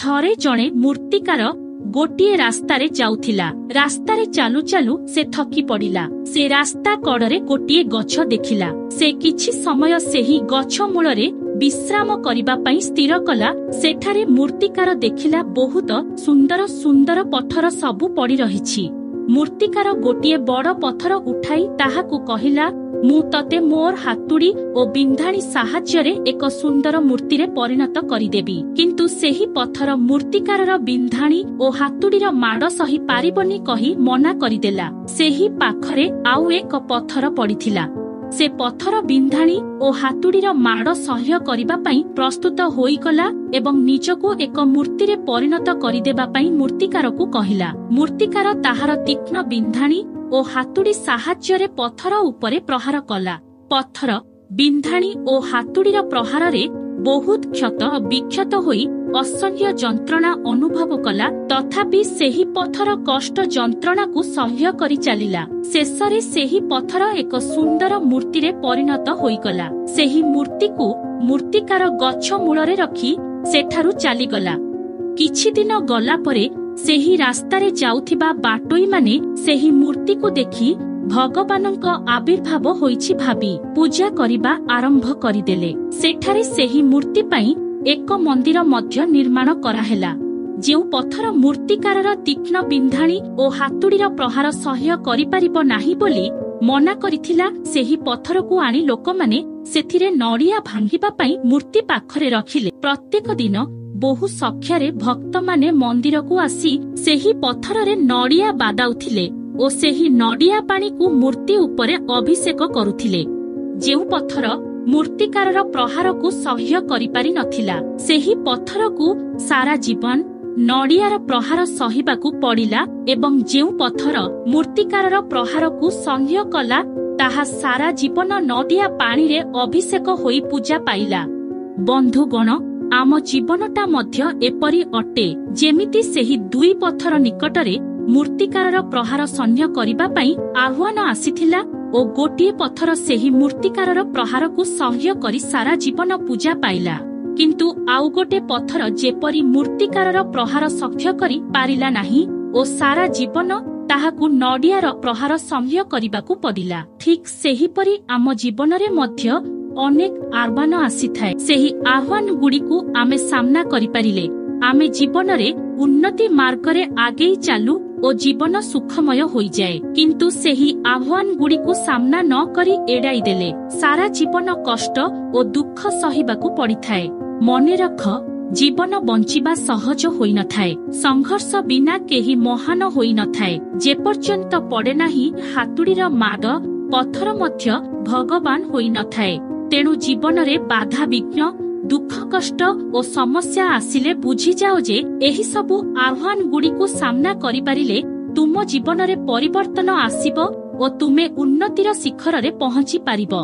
थरे जणे मूर्तिकार गोटिए रास्तारे जाउथिला। रास्तारे चालू चालू से थकी पड़िला। से रास्ता कड़रे गोटिए गछ देखिला। से किछि समय सेही गछ मूलरे विश्राम करिबा पई स्थिर कला। सेठारे मूर्तिकार देखिला बहुत सुंदर सुंदर पत्थर सबु पड़ी रहिछि। मूर्तिकार गोटिए बड़ पत्थर उठाई ताहाकु कहिला, मु तते मोर हातुड़ी ओ बिंधाणी साहाଯ୍ୟରେ एक सुंदर मूर्तिरे परिणत करिदेबी। किंतु सेही पत्थर मूर्तिकारर बिंधाणी ओ हातुड़ीर माड़ सही पारिबनी कही मना करिदेला। सेही पाखरे आउ एक पत्थर पड़िथिला। से पत्थर बिंधाणी ओ हातुड़ीर माड़ सह्य करिबा पई प्रस्तुत होइगला एवं निजको एक मूर्तिरे परिणत करिदेबा पई मूर्तिकारकु कहिला। मूर्तिकार ताहार तीक्ष्ण बिंधाणी ओ हातुड़ी साहाଯ୍ୟରେ पत्थर उपरे प्रहार कला। पत्थर बिंधाणी ओ हातुड़ीर प्रहारे बहुत क्षत विक्षत होई असह्य जंत्रणा अनुभव कला। तथापि सेही पत्थर कष्ट जंत्रणा को सह्य करि चलिला। शेषरे सेही पत्थर एक सुंदर मूर्तिरे परिणत होइगला। सेही मूर्ति को मूर्तिकार गछ मूलरे रखी सेठारु चलीगला। किछि दिन गला परे सेही रास्तारे जाउथिबा बाटोई माने सेही मूर्ति को देखि भगवानक आविर्भाव होइछि भाबी पूजा करिबा आरंभ करिदेले। सेठारे सेही मूर्ति पई एक मंदिर मध्य निर्माण कराहेला। जेउ पत्थर मूर्तिकारर तीक्ष्ण बिंधाणी ओ हातुड़ीर प्रहार सह्य करि परिबो नाही बोली मना करिथिला, सेही पत्थर को आनी लोकमाने सेथिरे नड़िया भांगिबा पई मूर्ति पाखरे रखिले। प्रत्येक दिन बहु संख्यारे भक्त माने मंदिर को आसी सेही पत्थररे नड़िया बादाउथिले ओ सेही नड़िया पानी को मूर्ति उपरे अभिषेक करुथिले। जेउ पत्थर मूर्तिकारर प्रहार को सह्य करि पारि नथिला, सेही पत्थर को सारा जीवन नड़ियार प्रहार सहिबाकू पड़िला एवं जेउ पत्थर मूर्तिकारर प्रहार को सह्य कला ताहा सारा जीवन नड़िया पानी रे अभिषेक होई पूजा पाइला। बंधुगण, आम जीवनटा मध्य एपरी अटे जेमिति सेही दुई पत्थर निकटरे मूर्तिकारर प्रहार सह्य करिबा पई आह्वान आसीथिला ओ गोटिए पत्थर सेही मूर्तिकारर प्रहार को सह्य करि सारा जीवन पूजा पाइला। किंतु आउ गोटे पत्थर जेपरी मूर्तिकारर प्रहार सह्य करि पारिला नाही ओ सारा जीवन ताहाकू नड़ियार प्रहार सह्य करिबाकू पड़िला। ठीक सेहीपरि आम जीवनरे मध्य अनेक आह्वान आसीथाए। सेही आह्वान गुड़िकू आमे सामना करि पारिले आमे जीवनरे उन्नति मार्गरे आगे चालू ओ जीवन सुखमय होई जाए। किंतु सेही आह्वान गुड़िकू सामना न करी एड़ाई देले सारा जीवन कष्ट ओ दुख सहिबाकू पड़िथाए। मने रख, जीवन बंचिबा सहज होई नथाए। संघर्ष बिना केही महान होई नथाए। जे पर्यंत पड़े नाही हातुड़ीर माड, पत्थर मध्य भगवान होई नथाए। तेणु जीवन रे बाधा विघ्न दुख कष्ट ओ समस्या आसिले बुझी जाओ जे एही सबु आह्वान गुड़िकू सामना करि पारिले तुम जीवन रे परिवर्तन आसीबो ओ तुमे उन्नतिर शिखर रे पहुंची पारिबो।